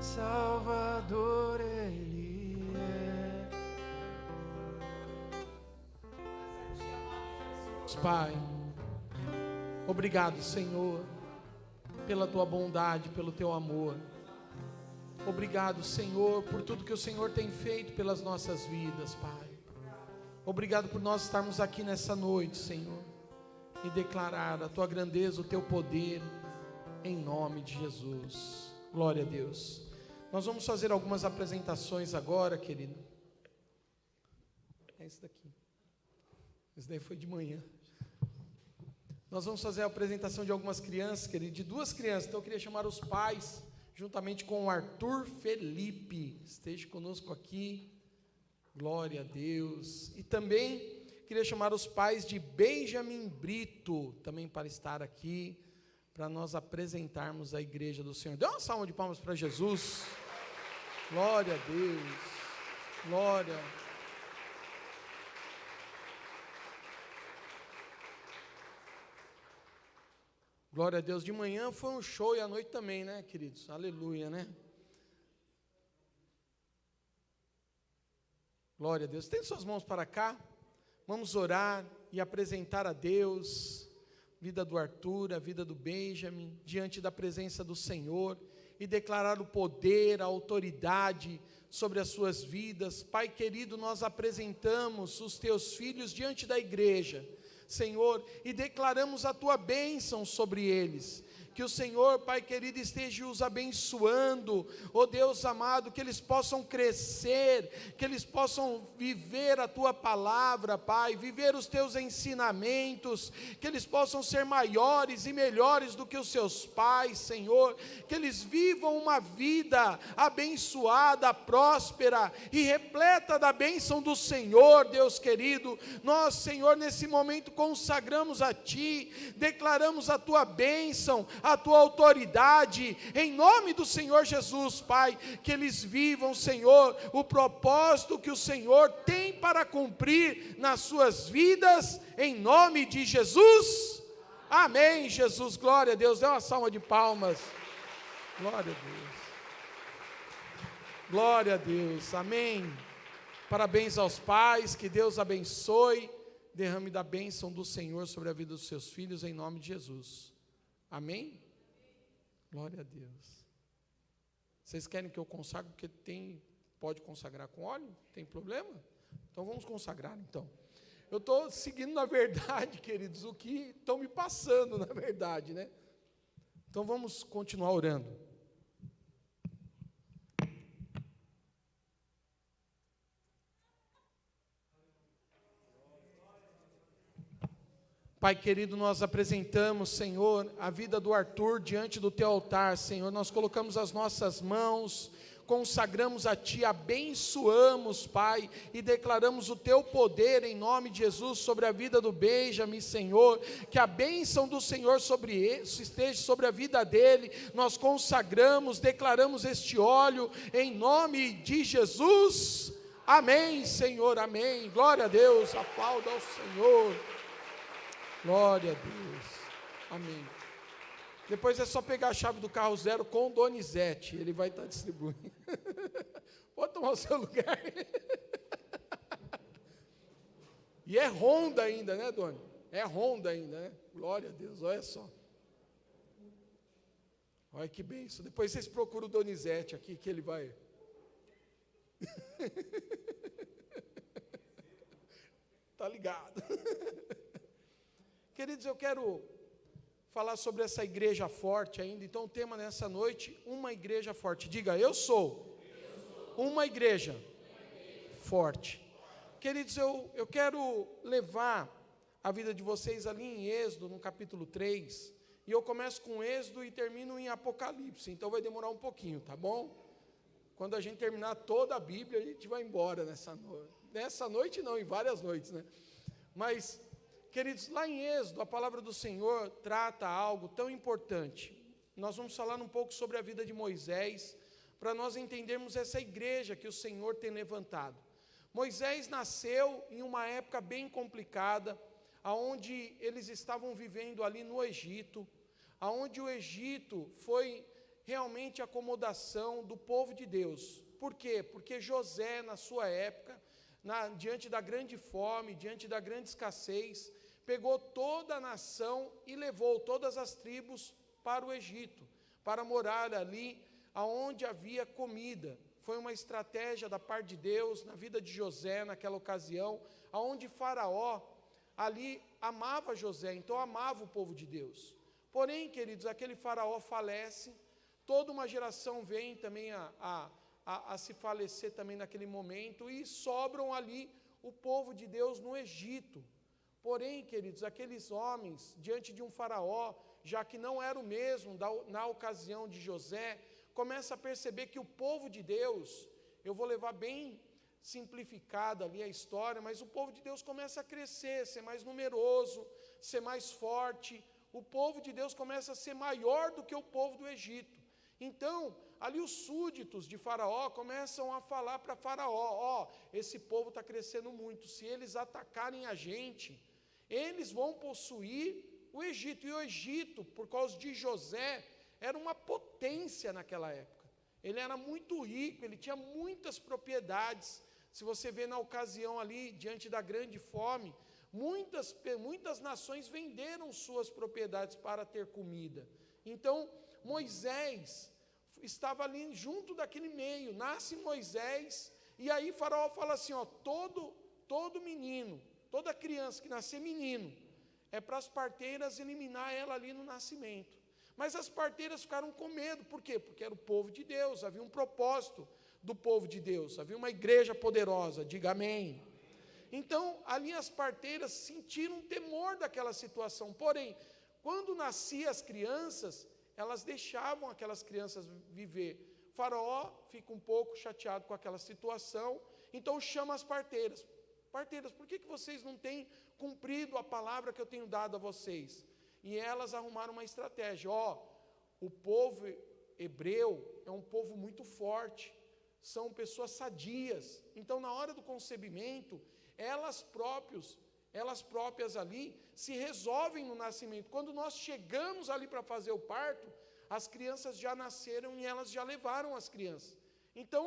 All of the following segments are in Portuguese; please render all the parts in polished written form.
Salvador Ele é. Pai, obrigado, Senhor, pela Tua bondade, pelo Teu amor. Obrigado, Senhor, por tudo que o Senhor tem feito pelas nossas vidas, Pai. Obrigado por nós estarmos aqui nessa noite, Senhor, e declarar a Tua grandeza, o Teu poder, em nome de Jesus. Glória a Deus. Nós vamos fazer algumas apresentações agora, querido. É esse daqui. Esse daí foi de manhã. Nós vamos fazer a apresentação de algumas crianças, querido, de duas crianças. Então eu queria chamar os pais, juntamente com o Arthur Felipe. Esteja conosco aqui. Glória a Deus. E também queria chamar os pais de Benjamin Brito, também para estar aqui, para nós apresentarmos a igreja do Senhor. Dê uma salva de palmas para Jesus. Glória a Deus. Glória. Glória a Deus. De manhã foi um show e à noite também, né, queridos? Aleluia, né? Glória a Deus. Tende suas mãos para cá. Vamos orar e apresentar a Deus a vida do Arthur, a vida do Benjamin, diante da presença do Senhor, e declarar o poder, a autoridade sobre as suas vidas. Pai querido, nós apresentamos os teus filhos diante da igreja, Senhor, e declaramos a tua bênção sobre eles. Que o Senhor, Pai querido, esteja os abençoando, ó Deus amado, que eles possam crescer, que eles possam viver a Tua palavra, Pai, viver os Teus ensinamentos, que eles possam ser maiores e melhores do que os seus pais, Senhor, que eles vivam uma vida abençoada, próspera e repleta da bênção do Senhor, Deus querido. Nós, Senhor, nesse momento consagramos a Ti, declaramos a Tua bênção, a Tua autoridade, em nome do Senhor Jesus, Pai, que eles vivam, Senhor, o propósito que o Senhor tem para cumprir nas suas vidas, em nome de Jesus, amém. Jesus, glória a Deus. Dê uma salva de palmas. Glória a Deus, glória a Deus, amém. Parabéns aos pais, que Deus abençoe, derrame da bênção do Senhor sobre a vida dos seus filhos, em nome de Jesus. Amém? Glória a Deus. Vocês querem que eu consagre? Porque pode consagrar com óleo? Tem problema? Então vamos consagrar então. Eu estou seguindo na verdade, queridos, o que estão me passando na verdade, né? Então vamos continuar orando. Pai querido, nós apresentamos, Senhor, a vida do Arthur diante do Teu altar, Senhor. Nós colocamos as nossas mãos, consagramos a Ti, abençoamos, Pai, e declaramos o Teu poder em nome de Jesus sobre a vida do Benjamin, Senhor. Que a bênção do Senhor esteja sobre a vida dele. Nós consagramos, declaramos este óleo em nome de Jesus. Amém, Senhor, amém. Glória a Deus, aplauda ao Senhor. Glória a Deus, amém. Depois é só pegar a chave do carro zero com o Donizete, ele vai estar distribuindo. Pode tomar o seu lugar. E é Honda ainda, né, Doni? É Honda ainda, né? Glória a Deus, olha só. Olha que bênção. Depois vocês procuram o Donizete aqui, que ele vai. Tá ligado? Queridos, eu quero falar sobre essa igreja forte ainda. Então o tema nessa noite, uma igreja forte. Diga, eu sou uma igreja forte. Queridos, eu quero levar a vida de vocês ali em Êxodo, no capítulo 3. E eu começo com Êxodo e termino em Apocalipse. Então vai demorar um pouquinho, tá bom? Quando a gente terminar toda a Bíblia, a gente vai embora nessa noite. Nessa noite não, em várias noites, né? Mas... queridos, lá em Êxodo, a palavra do Senhor trata algo tão importante. Nós vamos falar um pouco sobre a vida de Moisés, para nós entendermos essa igreja que o Senhor tem levantado. Moisés nasceu em uma época bem complicada, aonde eles estavam vivendo ali no Egito, aonde o Egito foi realmente acomodação do povo de Deus. Por quê? Porque José, na sua época, diante da grande fome, diante da grande escassez, pegou toda a nação e levou todas as tribos para o Egito, para morar ali aonde havia comida. Foi uma estratégia da parte de Deus na vida de José naquela ocasião, aonde Faraó ali amava José, então amava o povo de Deus. Porém, queridos, aquele Faraó falece, toda uma geração vem também a se falecer também naquele momento, e sobram ali o povo de Deus no Egito. Porém, queridos, aqueles homens, diante de um Faraó, já que não era o mesmo na ocasião de José, começa a perceber que o povo de Deus, eu vou levar bem simplificada ali a história, mas o povo de Deus começa a crescer, ser mais numeroso, ser mais forte. O povo de Deus começa a ser maior do que o povo do Egito. Então, ali os súditos de Faraó começam a falar para Faraó: esse povo está crescendo muito, se eles atacarem a gente, eles vão possuir o Egito. E o Egito, por causa de José, era uma potência naquela época. Ele era muito rico, ele tinha muitas propriedades. Se você vê na ocasião ali, diante da grande fome, muitas nações venderam suas propriedades para ter comida. Então, Moisés estava ali junto daquele meio, nasce Moisés, e aí Faraó fala assim, todo menino, toda criança que nascer menino, é para as parteiras eliminar ela ali no nascimento. Mas as parteiras ficaram com medo, por quê? Porque era o povo de Deus, havia um propósito do povo de Deus, havia uma igreja poderosa, diga amém. Então, ali as parteiras sentiram temor daquela situação, porém, quando nasciam as crianças, elas deixavam aquelas crianças viver. Faraó fica um pouco chateado com aquela situação, então chama as parteiras. Parteiras, por que vocês não têm cumprido a palavra que eu tenho dado a vocês? E elas arrumaram uma estratégia. O povo hebreu é um povo muito forte, são pessoas sadias. Então, na hora do concebimento, elas próprias ali se resolvem no nascimento. Quando nós chegamos ali para fazer o parto, as crianças já nasceram e elas já levaram as crianças. Então,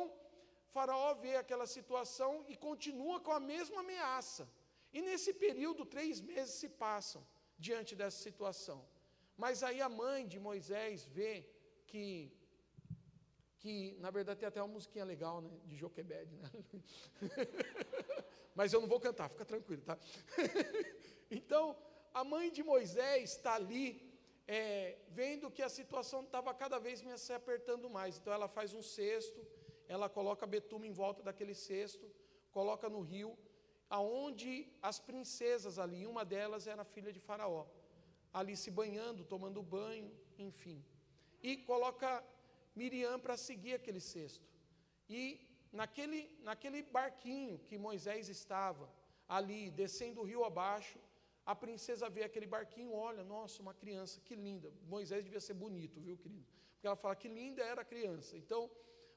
Faraó vê aquela situação e continua com a mesma ameaça. E nesse período, 3 meses se passam diante dessa situação. Mas aí a mãe de Moisés vê que na verdade tem até uma musiquinha legal, né, de Joquebed, né? Mas eu não vou cantar, fica tranquilo, tá? Então, a mãe de Moisés está ali, vendo que a situação estava cada vez se apertando mais. Então ela faz um cesto, ela coloca betume em volta daquele cesto, coloca no rio, aonde as princesas ali, uma delas era filha de Faraó, ali se banhando, tomando banho, enfim. E coloca Miriam para seguir aquele cesto. E naquele barquinho que Moisés estava, ali, descendo o rio abaixo, a princesa vê aquele barquinho, olha, nossa, uma criança, que linda. Moisés devia ser bonito, viu, querido? Porque ela fala que linda era a criança. Então,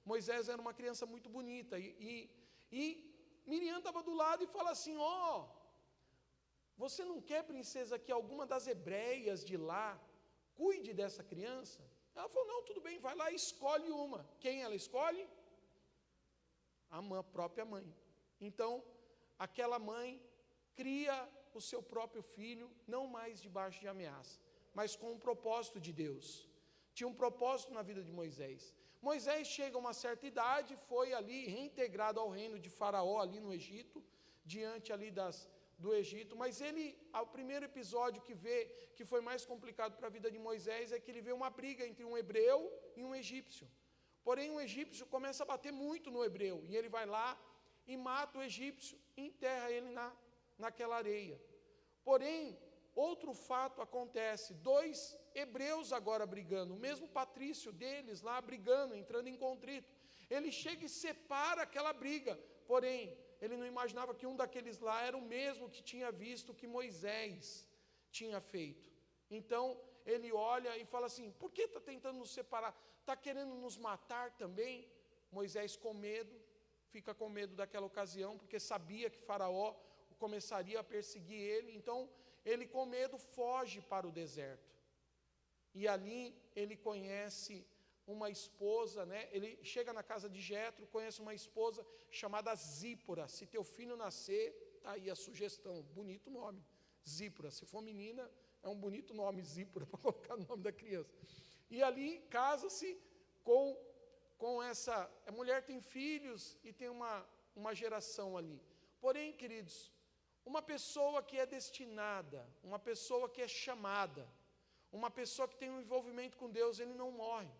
Moisés era uma criança muito bonita. E Miriam estava do lado e fala assim, você não quer, princesa, que alguma das hebreias de lá cuide dessa criança? Ela falou, não, tudo bem, vai lá e escolhe uma. Quem ela escolhe? A própria mãe. Então, aquela mãe cria o seu próprio filho, não mais debaixo de ameaça, mas com um propósito de Deus. Tinha um propósito na vida de Moisés. Moisés chega a uma certa idade, foi ali reintegrado ao reino de Faraó, ali no Egito, diante ali do Egito, mas o primeiro episódio que foi mais complicado para a vida de Moisés, é que ele vê uma briga entre um hebreu e um egípcio. Porém, o egípcio começa a bater muito no hebreu, e ele vai lá e mata o egípcio, e enterra ele naquela areia. Porém, outro fato acontece, 2 hebreus agora brigando, o mesmo patrício deles lá brigando, entrando em contrito. Ele chega e separa aquela briga, porém, ele não imaginava que um daqueles lá era o mesmo que tinha visto que Moisés tinha feito. Então, ele olha e fala assim, por que está tentando nos separar? Está querendo nos matar também? Moisés, com medo, fica com medo daquela ocasião, porque sabia que Faraó começaria a perseguir ele. Então, ele com medo foge para o deserto. E ali ele conhece uma esposa, né? Ele chega na casa de Jetro, conhece uma esposa chamada Zípora. Se teu filho nascer, tá aí a sugestão, bonito nome, Zípora. Se for menina, é um bonito nome, Zípora, para colocar no nome da criança. E ali casa-se com essa... A mulher tem filhos e tem uma geração ali. Porém, queridos, uma pessoa que é destinada, uma pessoa que é chamada, uma pessoa que tem um envolvimento com Deus, ele não morre.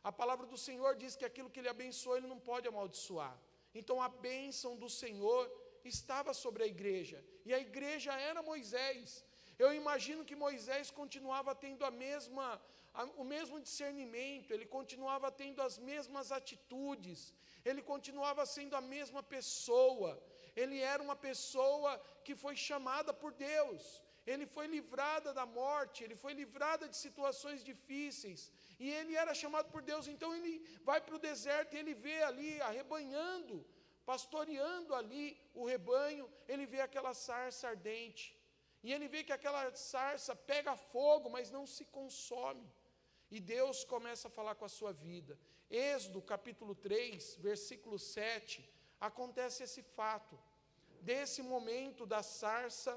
A palavra do Senhor diz que aquilo que ele abençoou, ele não pode amaldiçoar. Então a bênção do Senhor estava sobre a igreja, e a igreja era Moisés. Eu imagino que Moisés continuava tendo o mesmo discernimento, ele continuava tendo as mesmas atitudes, ele continuava sendo a mesma pessoa. Ele era uma pessoa que foi chamada por Deus, ele foi livrada da morte, ele foi livrada de situações difíceis, e ele era chamado por Deus. Então ele vai para o deserto e ele vê ali, arrebanhando, pastoreando ali o rebanho, ele vê aquela sarça ardente, e ele vê que aquela sarça pega fogo, mas não se consome, e Deus começa a falar com a sua vida. Êxodo capítulo 3, versículo 7, acontece esse fato, desse momento da sarça,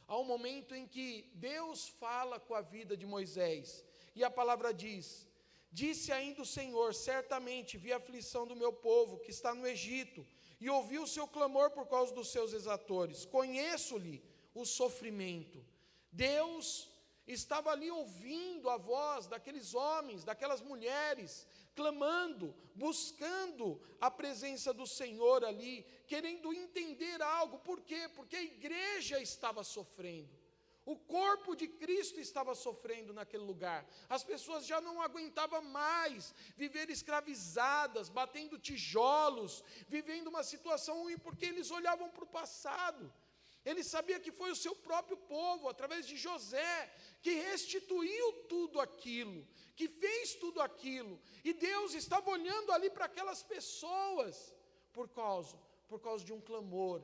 ao momento em que Deus fala com a vida de Moisés, e a palavra diz: disse ainda o Senhor, certamente vi a aflição do meu povo, que está no Egito, e ouvi o seu clamor por causa dos seus exatores, conheço-lhe o sofrimento. Deus estava ali ouvindo a voz daqueles homens, daquelas mulheres, clamando, buscando a presença do Senhor ali, querendo entender algo. Por quê? Porque a igreja estava sofrendo, o corpo de Cristo estava sofrendo naquele lugar. As pessoas já não aguentavam mais viver escravizadas, batendo tijolos, vivendo uma situação ruim, porque eles olhavam para o passado. Ele sabia que foi o seu próprio povo, através de José, que restituiu tudo aquilo, que fez tudo aquilo. E Deus estava olhando ali para aquelas pessoas, por causa de um clamor.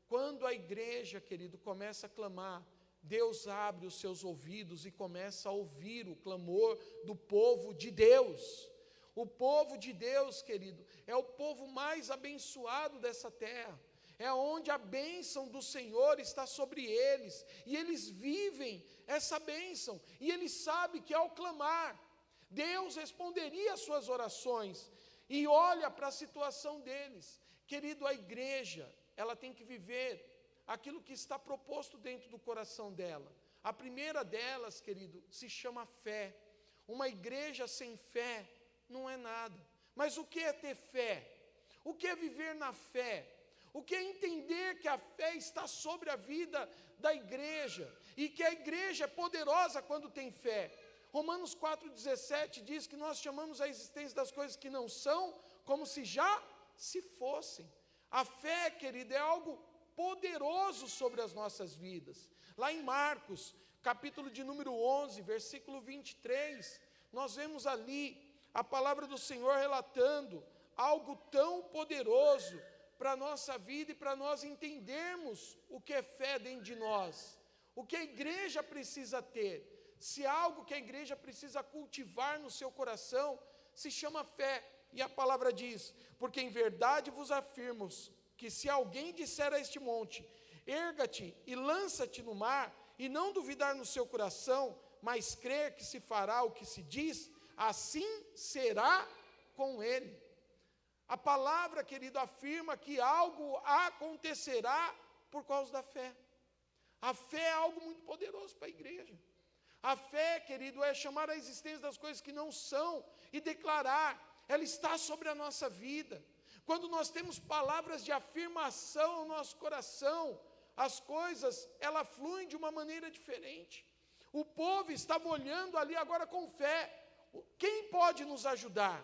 Quando a igreja, querido, começa a clamar, Deus abre os seus ouvidos e começa a ouvir o clamor do povo de Deus. O povo de Deus, querido, é o povo mais abençoado dessa terra. É onde a bênção do Senhor está sobre eles, e eles vivem essa bênção, e eles sabem que ao clamar, Deus responderia às suas orações, e olha para a situação deles. Querido, a igreja, ela tem que viver aquilo que está proposto dentro do coração dela. A primeira delas, querido, se chama fé. Uma igreja sem fé não é nada. Mas o que é ter fé? O que é viver na fé? O que é entender que a fé está sobre a vida da igreja, e que a igreja é poderosa quando tem fé. Romanos 4,17 diz que nós chamamos a existência das coisas que não são, como se já se fossem. A fé, querida, é algo poderoso sobre as nossas vidas. Lá em Marcos, capítulo de número 11, versículo 23, nós vemos ali a palavra do Senhor relatando algo tão poderoso para a nossa vida e para nós entendermos o que é fé dentro de nós, o que a igreja precisa ter. Se algo que a igreja precisa cultivar no seu coração, se chama fé, e a palavra diz: porque em verdade vos afirmo que se alguém disser a este monte, erga-te e lança-te no mar, e não duvidar no seu coração, mas crer que se fará o que se diz, assim será com ele. A palavra, querido, afirma que algo acontecerá por causa da fé. A fé é algo muito poderoso para a igreja. A fé, querido, é chamar a existência das coisas que não são e declarar, ela está sobre a nossa vida. Quando nós temos palavras de afirmação no nosso coração, as coisas, elas fluem de uma maneira diferente. O povo estava olhando ali agora com fé. Quem pode nos ajudar?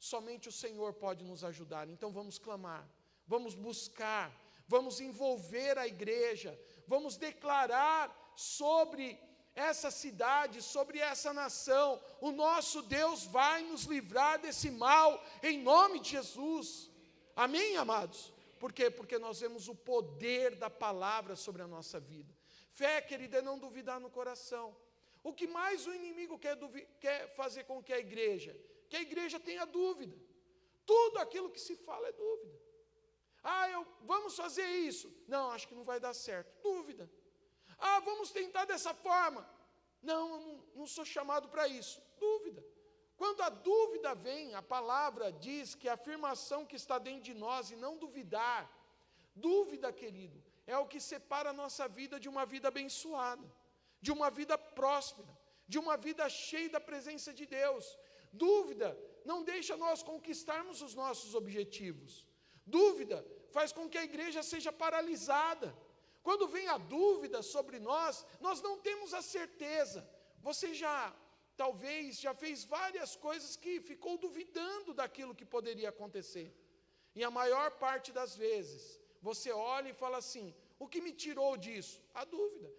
Somente o Senhor pode nos ajudar. Então vamos clamar, vamos buscar, vamos envolver a igreja, vamos declarar sobre essa cidade, sobre essa nação: o nosso Deus vai nos livrar desse mal, em nome de Jesus. Amém, amados? Por quê? Porque nós vemos o poder da palavra sobre a nossa vida. Fé, querida, é não duvidar no coração. O que mais o inimigo quer fazer com que a igreja tenha dúvida. Tudo aquilo que se fala é dúvida. Vamos fazer isso. Não, acho que não vai dar certo. Dúvida. Vamos tentar dessa forma. Não sou chamado para isso. Dúvida. Quando a dúvida vem, a palavra diz que a afirmação que está dentro de nós e não duvidar. Dúvida, querido, é o que separa a nossa vida de uma vida abençoada, de uma vida próspera, de uma vida cheia da presença de Deus. Dúvida não deixa nós conquistarmos os nossos objetivos. Dúvida faz com que a igreja seja paralisada. Quando vem a dúvida sobre nós não temos a certeza. Você talvez já fez várias coisas que ficou duvidando daquilo que poderia acontecer. E a maior parte das vezes, você olha e fala assim, o que me tirou disso? A dúvida.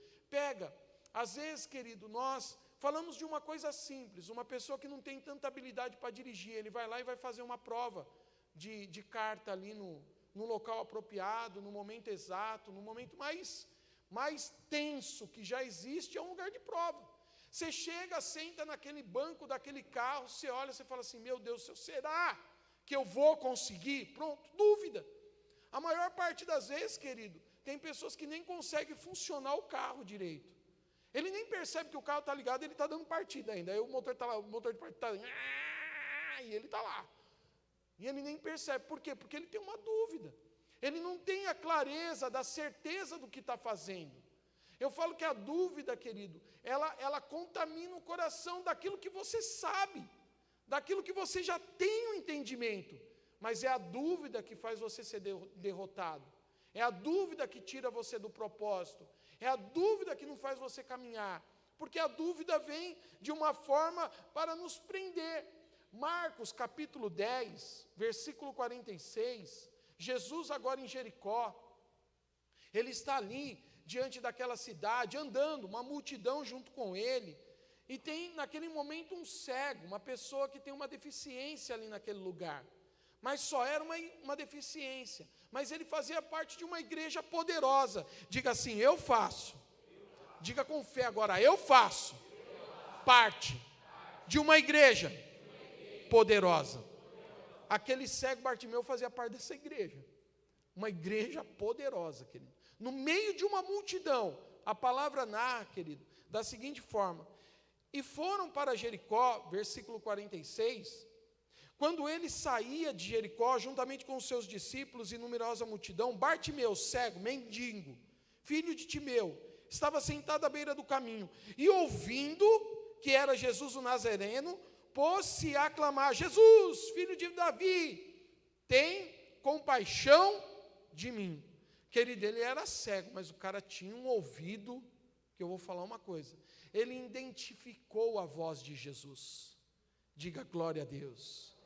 Às vezes, querido, nós falamos de uma coisa simples, uma pessoa que não tem tanta habilidade para dirigir, ele vai lá e vai fazer uma prova de carta ali no local apropriado, no momento exato, no momento mais tenso que já existe, é um lugar de prova. Você chega, senta naquele banco daquele carro, você olha, você fala assim, meu Deus do céu, será que eu vou conseguir? Pronto, dúvida. A maior parte das vezes, querido, tem pessoas que nem conseguem funcionar o carro direito. Ele nem percebe que o carro está ligado, ele está dando partida ainda. Aí o motor está lá, o motor de partida está e ele está lá. E ele nem percebe. Por quê? Porque ele tem uma dúvida. Ele não tem a clareza da certeza do que está fazendo. Eu falo que a dúvida, querido, ela contamina o coração daquilo que você sabe, daquilo que você já tem o entendimento. Mas é a dúvida que faz você ser derrotado. É a dúvida que tira você do propósito. É a dúvida que não faz você caminhar. Porque a dúvida vem de uma forma para nos prender. Marcos capítulo 10, versículo 46. Jesus agora em Jericó. Ele está ali, diante daquela cidade, andando, uma multidão junto com ele. E tem naquele momento um cego, uma pessoa que tem uma deficiência ali naquele lugar. Mas só era uma deficiência. Mas ele fazia parte de uma igreja poderosa. Diga assim, eu faço. Diga com fé agora, eu faço parte de uma igreja poderosa. Aquele cego Bartimeu fazia parte dessa igreja. Uma igreja poderosa, querido. No meio de uma multidão, a palavra narra, querido, da seguinte forma. E foram para Jericó, versículo 46... Quando ele saía de Jericó, juntamente com os seus discípulos e numerosa multidão, Bartimeu, cego, mendigo, filho de Timeu, estava sentado à beira do caminho, e ouvindo que era Jesus o Nazareno, pôs-se a clamar, Jesus, filho de Davi, tem compaixão de mim. Querido, ele era cego, mas o cara tinha um ouvido, que eu vou falar uma coisa, ele identificou a voz de Jesus. Diga glória a Deus.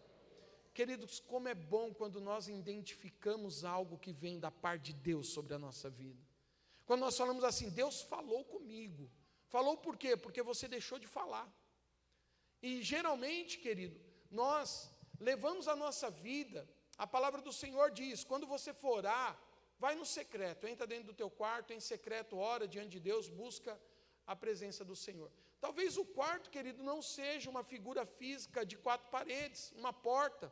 Queridos, como é bom quando nós identificamos algo que vem da parte de Deus sobre a nossa vida. Quando nós falamos assim, Deus falou comigo. Falou por quê? Porque você deixou de falar. E geralmente, querido, nós levamos a nossa vida, a palavra do Senhor diz, quando você for orar, vai no secreto, entra dentro do teu quarto, em secreto, ora diante de Deus, busca a presença do Senhor. Talvez o quarto, querido, não seja uma figura física de 4 paredes, uma porta,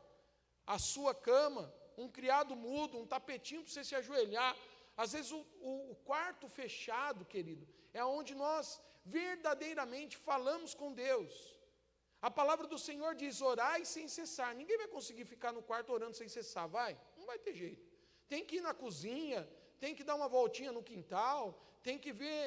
a sua cama, um criado mudo, um tapetinho para você se ajoelhar. Às vezes o quarto fechado, querido, é onde nós verdadeiramente falamos com Deus. A palavra do Senhor diz, orai sem cessar. Ninguém vai conseguir ficar no quarto orando sem cessar, vai? Não vai ter jeito. Tem que ir na cozinha, tem que dar uma voltinha no quintal, tem que ver,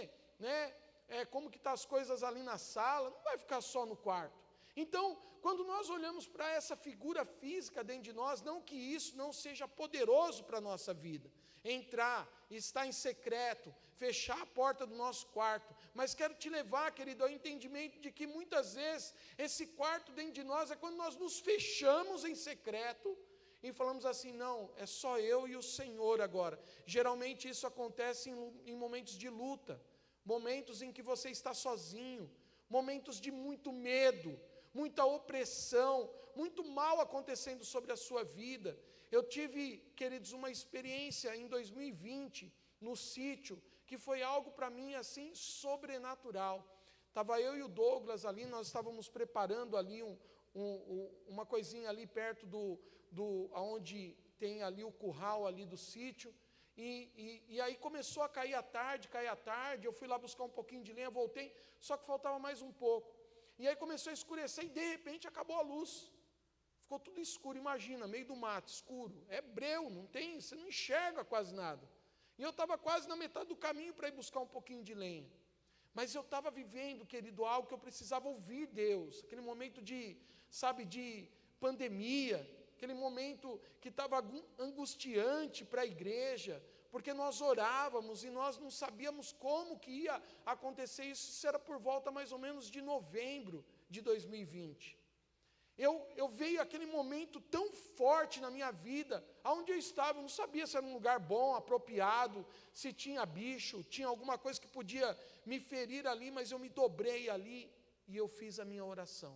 como que estão as coisas ali na sala, não vai ficar só no quarto. Então, quando nós olhamos para essa figura física dentro de nós, não que isso não seja poderoso para a nossa vida, entrar, estar em secreto, fechar a porta do nosso quarto, mas quero te levar, querido, ao entendimento de que muitas vezes esse quarto dentro de nós é quando nós nos fechamos em secreto e falamos assim, não, é só eu e o Senhor agora. Geralmente isso acontece em momentos de luta, momentos em que você está sozinho, momentos de muito medo, muita opressão, muito mal acontecendo sobre a sua vida. Eu tive, queridos, uma experiência em 2020, no sítio, que foi algo para mim assim sobrenatural. Estava eu e o Douglas ali, nós estávamos preparando ali uma coisinha ali perto onde tem ali o curral ali do sítio. E aí começou a cair a tarde, eu fui lá buscar um pouquinho de lenha, voltei, só que faltava mais um pouco. E aí começou a escurecer e de repente acabou a luz. Ficou tudo escuro, imagina, meio do mato, escuro. É breu, você não enxerga quase nada. E eu estava quase na metade do caminho para ir buscar um pouquinho de lenha. Mas eu estava vivendo, querido, algo que eu precisava ouvir Deus. Aquele momento de pandemia, aquele momento que estava angustiante para a igreja, porque nós orávamos e nós não sabíamos como que ia acontecer isso. Isso era por volta mais ou menos de novembro de 2020. Eu veio aquele momento tão forte na minha vida, aonde eu estava, eu não sabia se era um lugar bom, apropriado, se tinha bicho, tinha alguma coisa que podia me ferir ali, mas eu me dobrei ali e eu fiz a minha oração.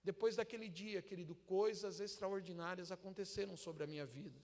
Depois daquele dia, querido, coisas extraordinárias aconteceram sobre a minha vida.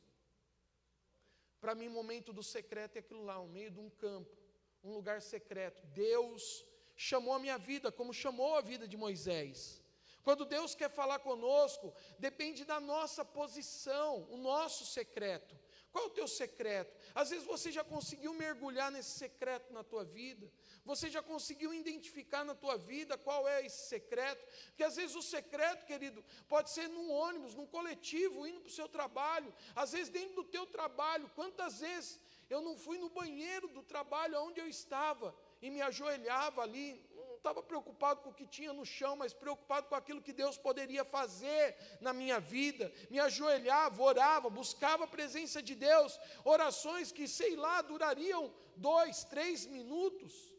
Para mim, o momento do secreto é aquilo lá, no meio de um campo, um lugar secreto. Deus chamou a minha vida, como chamou a vida de Moisés. Quando Deus quer falar conosco, depende da nossa posição, o nosso secreto. Qual é o teu secreto? Às vezes você já conseguiu mergulhar nesse secreto na tua vida. Você já conseguiu identificar na tua vida qual é esse secreto? Porque às vezes o secreto, querido, pode ser num ônibus, num coletivo, indo para o seu trabalho. Às vezes dentro do teu trabalho. Quantas vezes eu não fui no banheiro do trabalho onde eu estava e me ajoelhava ali, não estava preocupado com o que tinha no chão, mas preocupado com aquilo que Deus poderia fazer na minha vida. Me ajoelhava, orava, buscava a presença de Deus, orações que, sei lá, durariam 2, 3 minutos,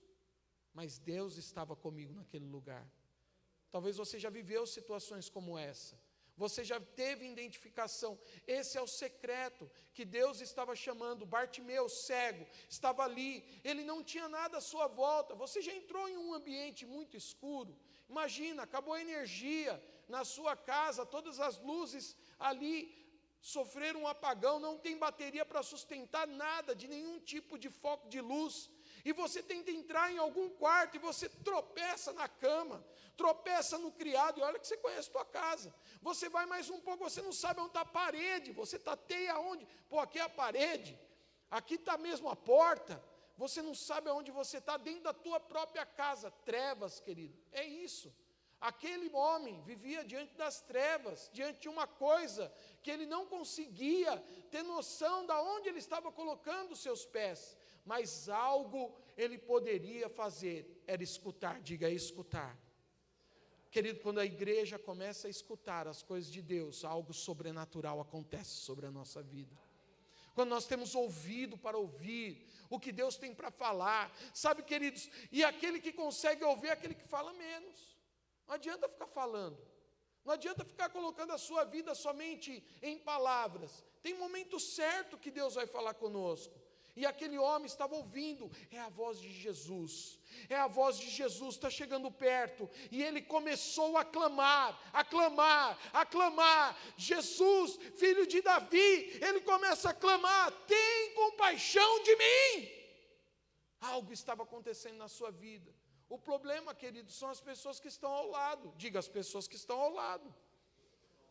mas Deus estava comigo naquele lugar. Talvez você já viveu situações como essa. Você já teve identificação. Esse é o secreto que Deus estava chamando. Bartimeu, cego, estava ali. Ele não tinha nada à sua volta. Você já entrou em um ambiente muito escuro? Imagina, acabou a energia na sua casa, todas as luzes ali sofreram um apagão, não tem bateria para sustentar nada, de nenhum tipo de foco de luz. E você tenta entrar em algum quarto e você tropeça na cama, tropeça no criado, e olha que você conhece a tua casa. Você vai mais um pouco, você não sabe onde está a parede, você tateia aonde? Pô, aqui é a parede, aqui está mesmo a porta, você não sabe aonde você está, dentro da tua própria casa. Trevas, querido, é isso. Aquele homem vivia diante das trevas, diante de uma coisa que ele não conseguia ter noção de onde ele estava colocando os seus pés. Mas algo ele poderia fazer, era escutar, diga escutar. Querido, quando a igreja começa a escutar as coisas de Deus, algo sobrenatural acontece sobre a nossa vida. Quando nós temos ouvido para ouvir o que Deus tem para falar, sabe, queridos, e aquele que consegue ouvir é aquele que fala menos. Não adianta ficar falando, não adianta ficar colocando a sua vida somente em palavras. Tem momento certo que Deus vai falar conosco. E aquele homem estava ouvindo, é a voz de Jesus, está chegando perto, e ele começou a clamar, Jesus, filho de Davi, ele começa a clamar, tem compaixão de mim. Algo estava acontecendo na sua vida. O problema, querido, são as pessoas que estão ao lado, diga as pessoas que estão ao lado.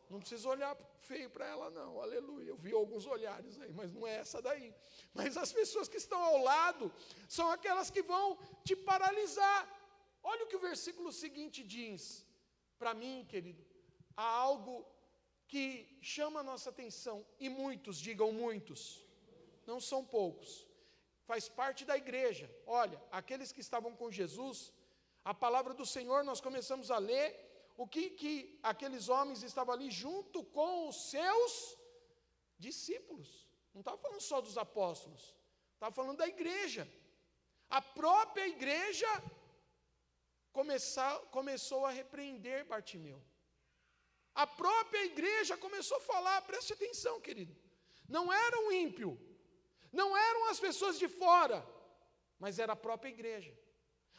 Não precisa olhar feio para ela não, aleluia, eu vi alguns olhares aí, mas não é essa daí. Mas as pessoas que estão ao lado, são aquelas que vão te paralisar. Olha o que o versículo seguinte diz, para mim, querido, há algo que chama a nossa atenção, e muitos, digam muitos, não são poucos, faz parte da igreja. Olha, aqueles que estavam com Jesus, a palavra do Senhor, nós começamos a ler, o que aqueles homens estavam ali junto com os seus discípulos. Não estava falando só dos apóstolos, estava falando da igreja. A própria igreja começou a repreender Bartimeu. A própria igreja começou a falar, preste atenção, querido, não era um ímpio, não eram as pessoas de fora, mas era a própria igreja.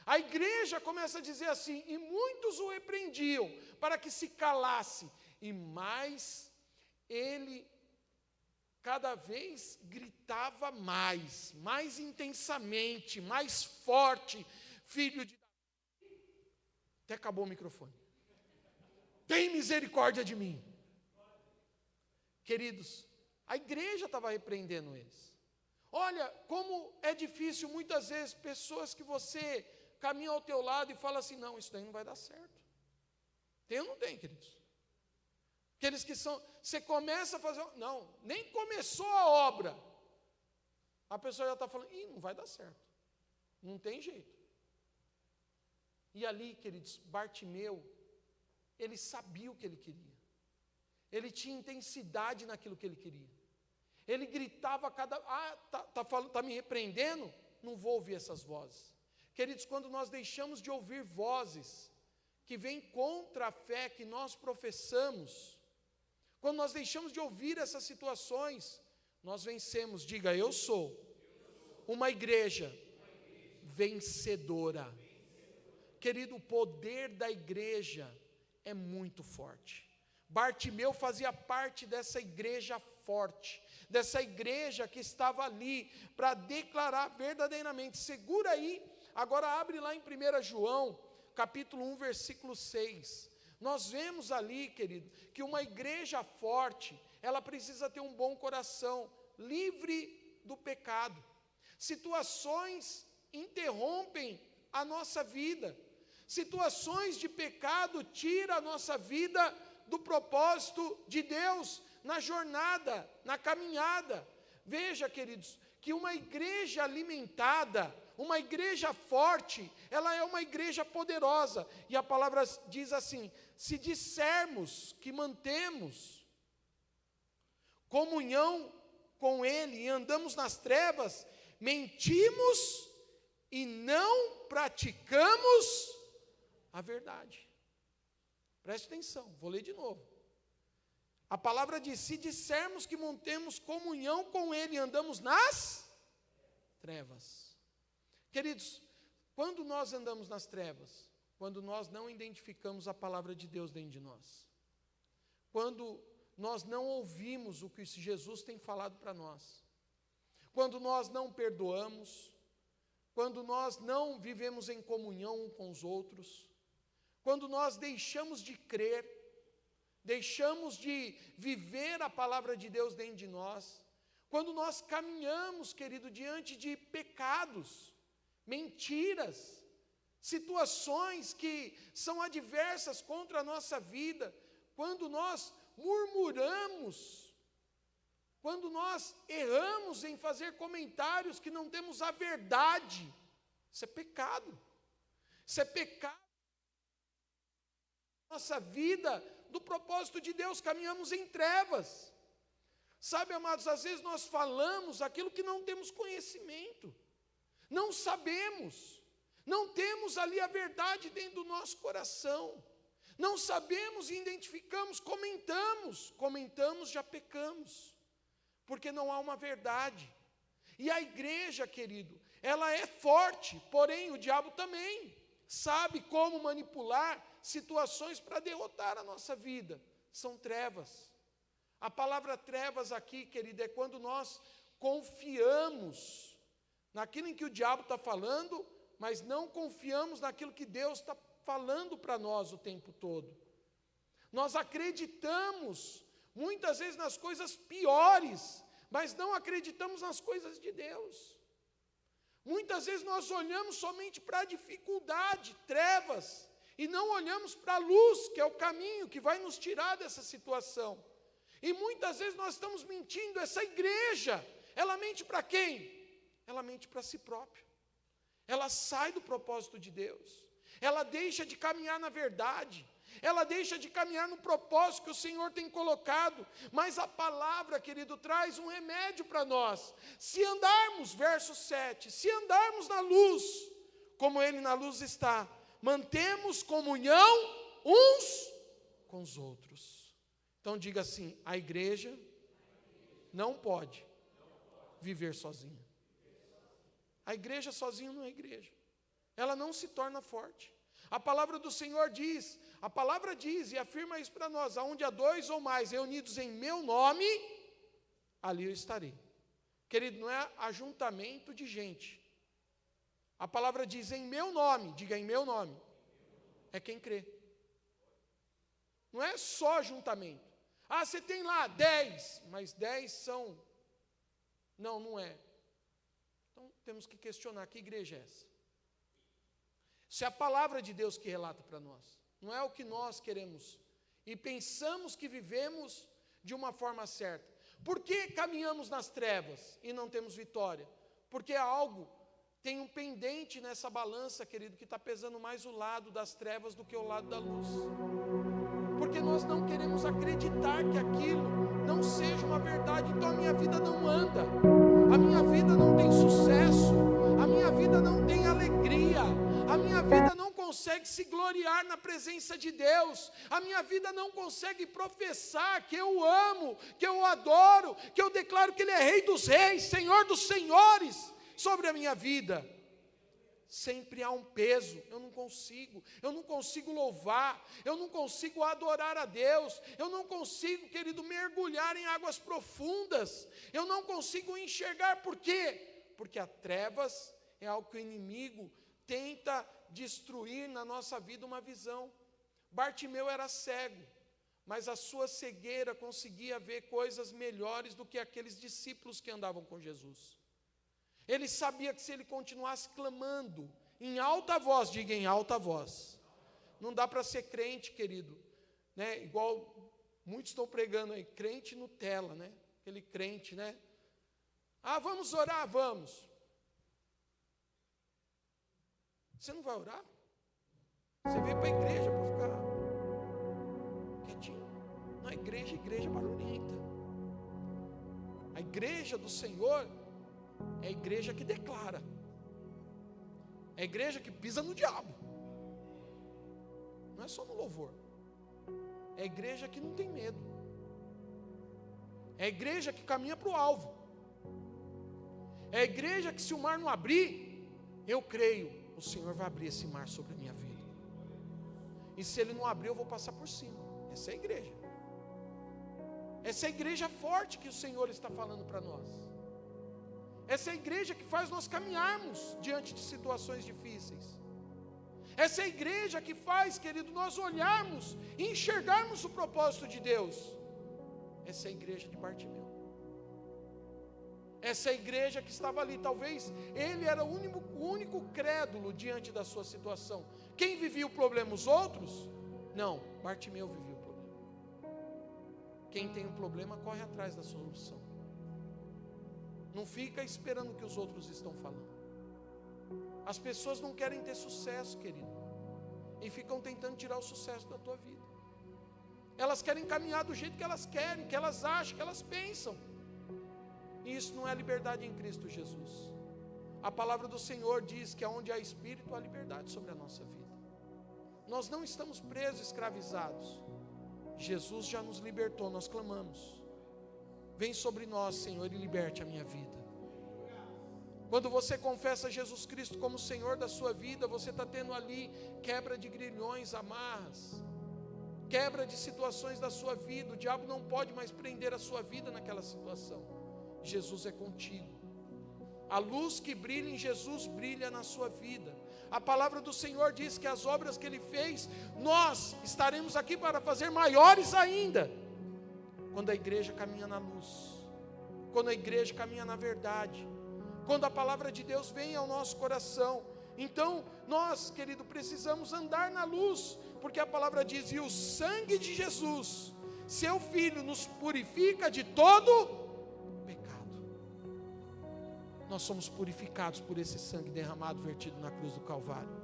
A igreja começa a dizer assim, e muitos o repreendiam para que se calasse, e mais ele cada vez gritava mais intensamente, mais forte, filho de Davi. Até acabou o microfone. Tem misericórdia de mim. Queridos, a igreja estava repreendendo eles. Olha, como é difícil muitas vezes pessoas que você caminha ao teu lado e fala assim, não, isso daí não vai dar certo. Tem ou não tem, queridos? Aqueles que são, você começa a fazer, não, nem começou a obra, a pessoa já está falando, não vai dar certo, não tem jeito. E ali, queridos, Bartimeu, ele sabia o que ele queria, ele tinha intensidade naquilo que ele queria, ele gritava está me repreendendo? Não vou ouvir essas vozes. Queridos, quando nós deixamos de ouvir vozes que vêm contra a fé que nós professamos, quando nós deixamos de ouvir essas situações, nós vencemos. Diga, eu sou uma igreja vencedora. Querido, o poder da igreja é muito forte. Bartimeu fazia parte dessa igreja forte, dessa igreja que estava ali para declarar verdadeiramente. Segura aí, agora abre lá em 1 João, capítulo 1, versículo 6. Nós vemos ali, querido, que uma igreja forte, ela precisa ter um bom coração, livre do pecado. Situações interrompem a nossa vida. Situações de pecado tiram a nossa vida do propósito de Deus, na jornada, na caminhada. Veja, queridos, que uma igreja alimentada, uma igreja forte, ela é uma igreja poderosa. E a palavra diz assim, se dissermos que mantemos comunhão com Ele e andamos nas trevas, mentimos e não praticamos a verdade. Preste atenção, vou ler de novo. A palavra diz, se dissermos que mantemos comunhão com Ele e andamos nas trevas. Queridos, quando nós andamos nas trevas, quando nós não identificamos a palavra de Deus dentro de nós, quando nós não ouvimos o que Jesus tem falado para nós, quando nós não perdoamos, quando nós não vivemos em comunhão com os outros, quando nós deixamos de crer, deixamos de viver a palavra de Deus dentro de nós, quando nós caminhamos, querido, diante de pecados, mentiras, situações que são adversas contra a nossa vida, quando nós murmuramos, quando nós erramos em fazer comentários que não temos a verdade, isso é pecado. Isso é pecado. Nossa vida, do propósito de Deus, caminhamos em trevas. Sabe, amados, às vezes nós falamos aquilo que não temos conhecimento, não sabemos, não temos ali a verdade dentro do nosso coração, não sabemos e identificamos, comentamos, já pecamos, porque não há uma verdade. E a igreja, querido, ela é forte, porém o diabo também sabe como manipular situações para derrotar a nossa vida. São trevas. A palavra trevas aqui, querido, é quando nós confiamos naquilo em que o diabo está falando, mas não confiamos naquilo que Deus está falando para nós o tempo todo. Nós acreditamos muitas vezes nas coisas piores, mas não acreditamos nas coisas de Deus. Muitas vezes nós olhamos somente para a dificuldade, trevas, e não olhamos para a luz, que é o caminho que vai nos tirar dessa situação. E muitas vezes nós estamos mentindo. Essa igreja, ela mente para quem? Ela mente para si própria. Ela sai do propósito de Deus. Ela deixa de caminhar na verdade. Ela deixa de caminhar no propósito que o Senhor tem colocado. Mas a palavra, querido, traz um remédio para nós. Se andarmos, verso 7, se andarmos na luz, como Ele na luz está, mantemos comunhão uns com os outros. Então diga assim, a igreja não pode viver sozinha. A igreja sozinha não é igreja. Ela não se torna forte. A palavra do Senhor diz, a palavra diz e afirma isso para nós, aonde há 2 ou mais reunidos em meu nome, ali eu estarei. Querido, não é ajuntamento de gente. A palavra diz em meu nome, diga em meu nome. é quem crê. Não é só juntamento. Ah, você tem lá 10, mas 10 são... Não, não é. Então temos que questionar, que igreja é essa? Se é a palavra de Deus que relata para nós, não é o que nós queremos e pensamos que vivemos de uma forma certa. Por que caminhamos nas trevas e não temos vitória? Porque algo tem um pendente nessa balança, querido, que está pesando mais o lado das trevas do que o lado da luz. Porque nós não queremos acreditar que aquilo não seja uma verdade, então a minha vida não anda, a minha vida não tem sucesso, a minha vida não tem alegria, a minha vida não consegue se gloriar na presença de Deus, a minha vida não consegue professar que eu amo, que eu adoro, que eu declaro que Ele é Rei dos Reis, Senhor dos Senhores sobre a minha vida. Sempre há um peso, eu não consigo louvar, eu não consigo adorar a Deus, eu não consigo, querido, mergulhar em águas profundas, eu não consigo enxergar. Por quê? Porque as trevas é algo que o inimigo tenta destruir na nossa vida uma visão. Bartimeu era cego, mas a sua cegueira conseguia ver coisas melhores do que aqueles discípulos que andavam com Jesus. Ele sabia que se ele continuasse clamando em alta voz, diga em alta voz, não dá para ser crente, querido, né? Igual muitos estão pregando aí, crente Nutella, né? Aquele crente, né? Ah, vamos orar, vamos. Você não vai orar? Você veio para a igreja para ficar quietinho. Não, a igreja barulhenta. A igreja do Senhor é a igreja que declara, é a igreja que pisa no diabo, não é só no louvor, é a igreja que não tem medo, é a igreja que caminha para o alvo, é a igreja que, se o mar não abrir, eu creio, o Senhor vai abrir esse mar sobre a minha vida, e se Ele não abrir, eu vou passar por cima. Essa é a igreja, essa é a igreja forte que o Senhor está falando para nós. Essa é a igreja que faz nós caminharmos diante de situações difíceis. Essa é a igreja que faz, querido, nós olharmos e enxergarmos o propósito de Deus. Essa é a igreja de Bartimeu. Essa é a igreja que estava ali. Talvez ele era o único crédulo diante da sua situação. Quem vivia o problema? Os outros? Não, Bartimeu vivia o problema. Quem tem um problema corre atrás da solução. Não fica esperando o que os outros estão falando. As pessoas não querem ter sucesso, querido, e ficam tentando tirar o sucesso da tua vida. Elas querem caminhar do jeito que elas querem, que elas acham, que elas pensam. E isso não é liberdade em Cristo Jesus. A palavra do Senhor diz que onde há Espírito, há liberdade sobre a nossa vida. Nós não estamos presos, escravizados. Jesus já nos libertou, nós clamamos. Vem sobre nós, Senhor, e liberte a minha vida. Quando você confessa Jesus Cristo como Senhor da sua vida, você está tendo ali quebra de grilhões, amarras, quebra de situações da sua vida. O diabo não pode mais prender a sua vida naquela situação. Jesus é contigo. A luz que brilha em Jesus brilha na sua vida. A palavra do Senhor diz que as obras que Ele fez, nós estaremos aqui para fazer maiores ainda. Quando a igreja caminha na luz, quando a igreja caminha na verdade, quando a palavra de Deus vem ao nosso coração, então nós, querido, precisamos andar na luz, porque a palavra diz: e o sangue de Jesus, seu Filho, nos purifica de todo pecado. Nós somos purificados por esse sangue derramado, vertido na cruz do Calvário.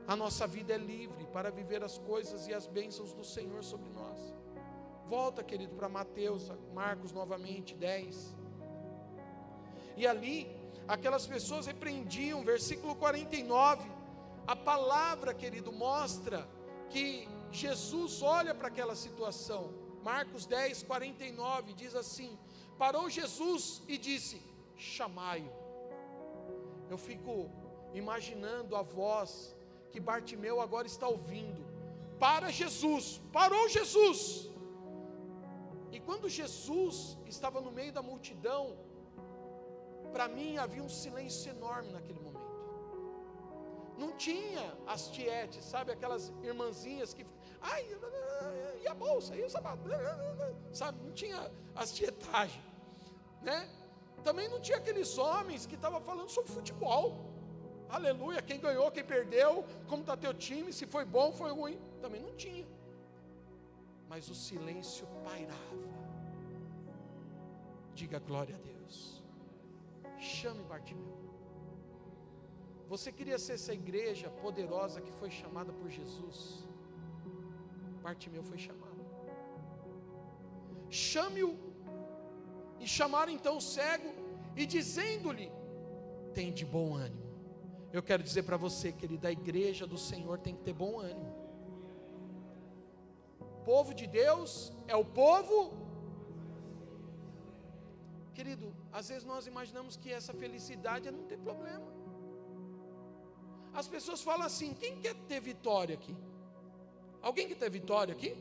A nossa vida é livre para viver as coisas e as bênçãos do Senhor sobre nós. Volta, querido, para Marcos novamente, 10. E ali, aquelas pessoas repreendiam, versículo 49. A palavra, querido, mostra que Jesus olha para aquela situação. Marcos 10, 49, diz assim: parou Jesus e disse: chamai-o. Eu fico imaginando a voz que Bartimeu agora está ouvindo. Para Jesus, parou Jesus. E quando Jesus estava no meio da multidão, para mim havia um silêncio enorme naquele momento. Não tinha as tietes, sabe, aquelas irmãzinhas que, ai, e a bolsa, e o sapato, sabe, não tinha as tietagens, né? Também não tinha aqueles homens que estavam falando sobre futebol, aleluia, quem ganhou, quem perdeu, como está teu time, se foi bom, foi ruim, também não tinha, mas o silêncio pairava. Diga glória a Deus. Chame Bartimeu. Você queria ser essa igreja poderosa que foi chamada por Jesus? Bartimeu foi chamado. Chame-o. E chamaram então o cego e dizendo-lhe: tem de bom ânimo. Eu quero dizer para você, querida, a igreja do Senhor tem que ter bom ânimo. O povo de Deus é o povo. Querido, às vezes nós imaginamos que essa felicidade é não ter problema. As pessoas falam assim: quem quer ter vitória aqui? Alguém quer ter vitória aqui?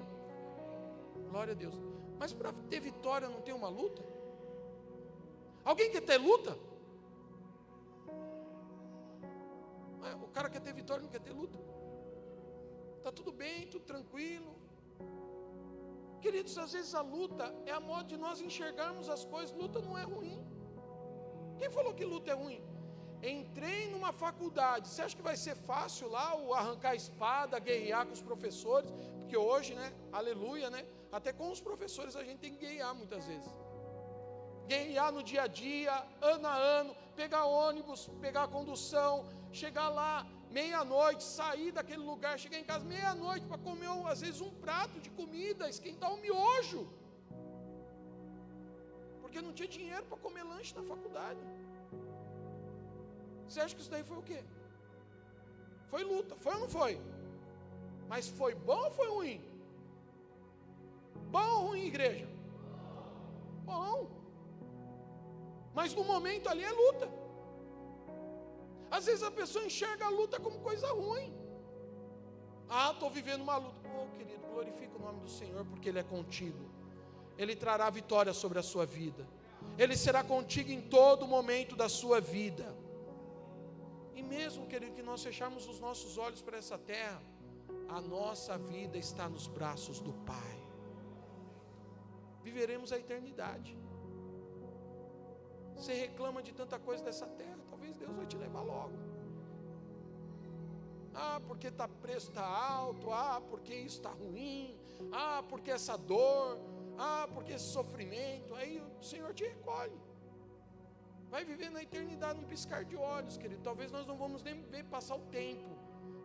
Glória a Deus. Mas para ter vitória não tem uma luta? Alguém quer ter luta? O cara quer ter vitória, não quer ter luta. Está tudo bem, tudo tranquilo. Queridos, às vezes a luta é a modo de nós enxergarmos as coisas. Luta não é ruim. Quem falou que luta é ruim? Entrei numa faculdade, você acha que vai ser fácil lá o arrancar a espada, guerrear com os professores? Porque hoje, né, aleluia, né, até com os professores a gente tem que guerrear muitas vezes. Guerrear no dia a dia, ano a ano, pegar ônibus, pegar a condução, chegar lá meia-noite, sair daquele lugar, chegar em casa meia-noite para comer às vezes um prato de comida, esquentar um miojo. Porque não tinha dinheiro para comer lanche na faculdade. Você acha que isso daí foi o quê? Foi luta, foi ou não foi? Mas foi bom ou foi ruim? Bom ou ruim, igreja? Bom. Mas no momento ali é luta. Às vezes a pessoa enxerga a luta como coisa ruim. Ah, estou vivendo uma luta. Oh, querido, glorifica o nome do Senhor, porque Ele é contigo. Ele trará vitória sobre a sua vida. Ele será contigo em todo momento da sua vida. E mesmo, querido, que nós fecharmos os nossos olhos para essa terra, a nossa vida está nos braços do Pai. Viveremos a eternidade. Você reclama de tanta coisa dessa terra, talvez Deus vai te levar logo. Ah, porque o preço está alto, ah, porque isso está ruim, ah, porque essa dor, ah, porque esse sofrimento, aí o Senhor te recolhe. Vai viver na eternidade, num piscar de olhos, querido. Talvez nós não vamos nem ver passar o tempo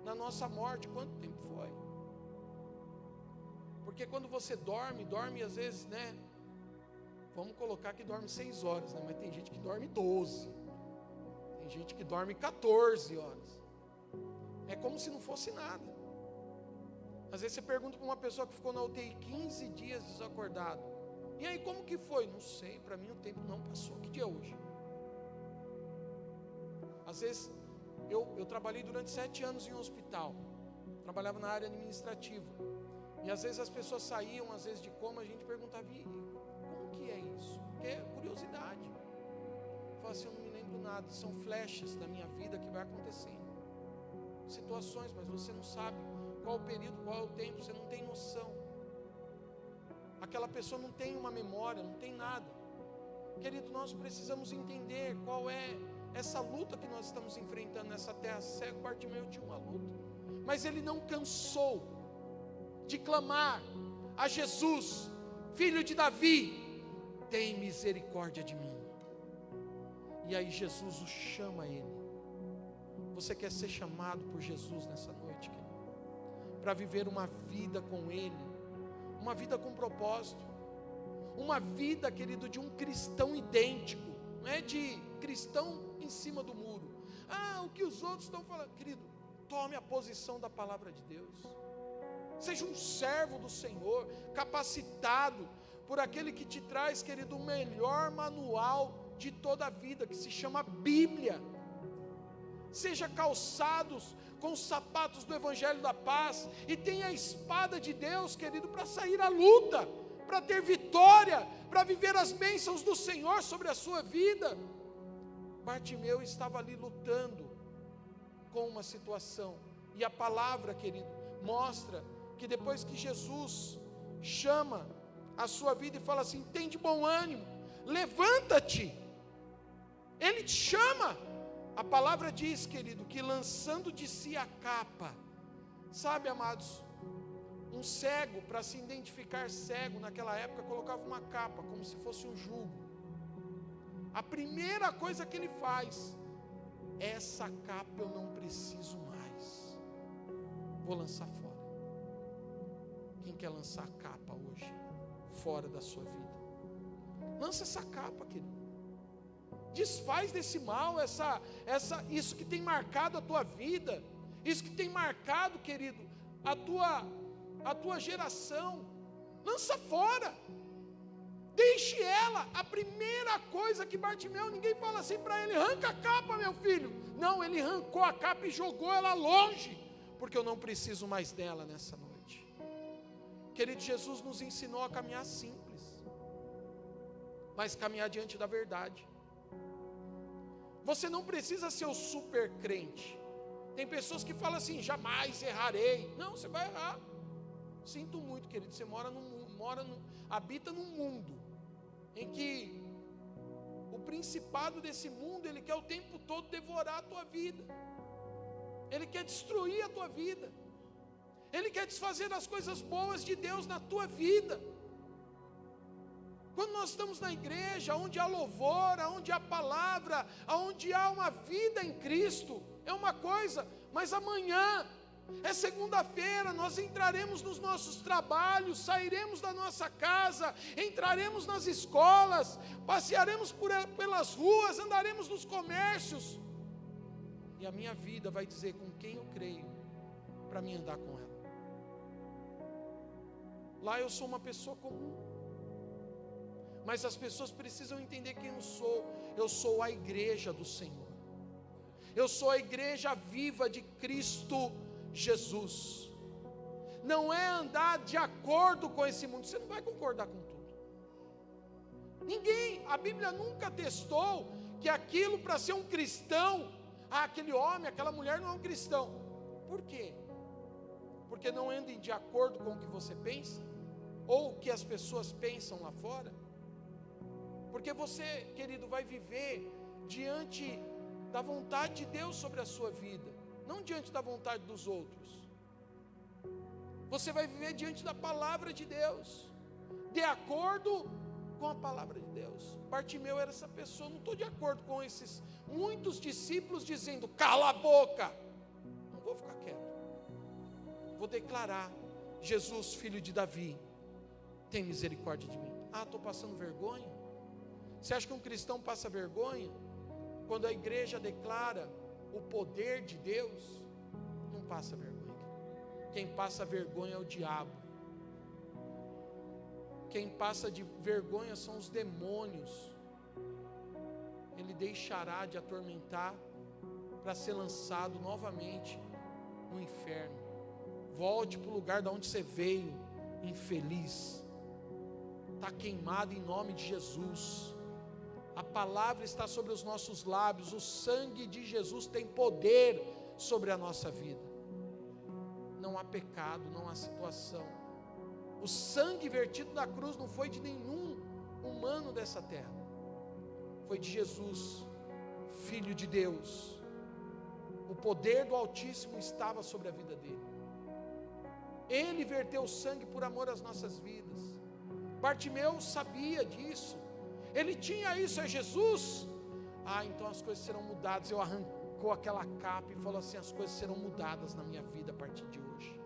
na nossa morte, quanto tempo foi. Porque quando você dorme às vezes, né? Vamos colocar que dorme 6 horas, né? Mas tem gente que dorme 12. Tem gente que dorme 14 horas. É como se não fosse nada. Às vezes você pergunta para uma pessoa que ficou na UTI 15 dias desacordado: e aí, como que foi? Não sei, para mim o tempo não passou. Que dia é hoje? Às vezes, eu trabalhei durante 7 anos em um hospital, trabalhava na área administrativa, e às vezes as pessoas saíam, às vezes de coma, a gente perguntava: como que é isso? Porque é curiosidade. Eu falo assim: eu não me lembro nada, são flashes da minha vida que vai acontecendo, situações, mas você não sabe qual o período, qual é o tempo, você não tem noção. Aquela pessoa não tem uma memória, não tem nada. Querido, nós precisamos entender qual é essa luta que nós estamos enfrentando nessa terra. Cego Bartimeu tinha uma luta, mas ele não cansou de clamar a Jesus: filho de Davi, tem misericórdia de mim. E aí Jesus o chama a ele. Você quer ser chamado por Jesus nessa noite, querido? Para viver uma vida com Ele, uma vida com propósito, uma vida, querido, de um cristão idêntico, não é de cristão em cima do muro. Ah, o que os outros estão falando. Querido, tome a posição da palavra de Deus. Seja um servo do Senhor, capacitado por aquele que te traz, querido, o melhor manual de toda a vida, que se chama Bíblia. Seja calçados com os sapatos do Evangelho da Paz, e tenha a espada de Deus, querido, para sair à luta, para ter vitória, para viver as bênçãos do Senhor sobre a sua vida. Bartimeu estava ali lutando, com uma situação. E a palavra, querido, mostra que depois que Jesus chama a sua vida e fala assim: tem de bom ânimo, levanta-te, Ele te chama. A palavra diz, querido, que lançando de si a capa, sabe, amados, um cego, para se identificar cego, naquela época, colocava uma capa, como se fosse um jugo. A primeira coisa que ele faz: essa capa eu não preciso mais, vou lançar fora. Quem quer lançar a capa hoje, fora da sua vida? Lança essa capa, querido. Desfaz desse mal, isso que tem marcado a tua vida, isso que tem marcado, querido, a tua geração. Lança fora, deixe ela. A primeira coisa que Bartimeu, ninguém fala assim para ele: arranca a capa, meu filho. Não, ele arrancou a capa e jogou ela longe, porque eu não preciso mais dela nessa noite. Querido, Jesus nos ensinou a caminhar simples, mas caminhar diante da verdade. Você não precisa ser o super crente. Tem pessoas que falam assim: jamais errarei. Não, você vai errar. Sinto muito, querido, você habita num mundo em que o principado desse mundo, ele quer o tempo todo devorar a tua vida. Ele quer destruir a tua vida. Ele quer desfazer as coisas boas de Deus na tua vida. Quando nós estamos na igreja, onde há louvor, onde há palavra, onde há uma vida em Cristo, é uma coisa, mas amanhã é segunda-feira, nós entraremos nos nossos trabalhos, sairemos da nossa casa, entraremos nas escolas, passearemos pelas ruas, andaremos nos comércios, e a minha vida vai dizer com quem eu creio, para mim andar com ela. Lá eu sou uma pessoa comum, mas as pessoas precisam entender quem eu sou. Eu sou a igreja do Senhor, eu sou a igreja viva de Cristo Jesus. Não é andar de acordo com esse mundo. Você não vai concordar com tudo. Ninguém, a Bíblia nunca testou que aquilo, para ser um cristão, aquele homem, aquela mulher não é um cristão. Por quê? Porque não andem de acordo com o que você pensa, ou o que as pessoas pensam lá fora. Porque você, querido, vai viver diante da vontade de Deus sobre a sua vida, não diante da vontade dos outros. Você vai viver diante da palavra de Deus, de acordo com a palavra de Deus. Bartimeu era essa pessoa. Não estou de acordo com esses muitos discípulos dizendo: cala a boca. Não vou ficar quieto, vou declarar: Jesus, filho de Davi, tem misericórdia de mim. Estou passando vergonha? Você acha que um cristão passa vergonha quando a igreja declara o poder de Deus? Não passa vergonha. Quem passa vergonha é o diabo. Quem passa de vergonha são os demônios. Ele deixará de atormentar para ser lançado novamente no inferno. Volte para o lugar de onde você veio, infeliz. Está queimado em nome de Jesus. A palavra está sobre os nossos lábios. O sangue de Jesus tem poder sobre a nossa vida. Não há pecado, não há situação. O sangue vertido na cruz não foi de nenhum humano dessa terra. Foi de Jesus, Filho de Deus. O poder do Altíssimo estava sobre a vida dele. Ele verteu sangue por amor às nossas vidas. Bartimeu sabia disso. Ele tinha isso, é Jesus. Então as coisas serão mudadas. Eu arrancou aquela capa e falou assim: as coisas serão mudadas na minha vida a partir de hoje.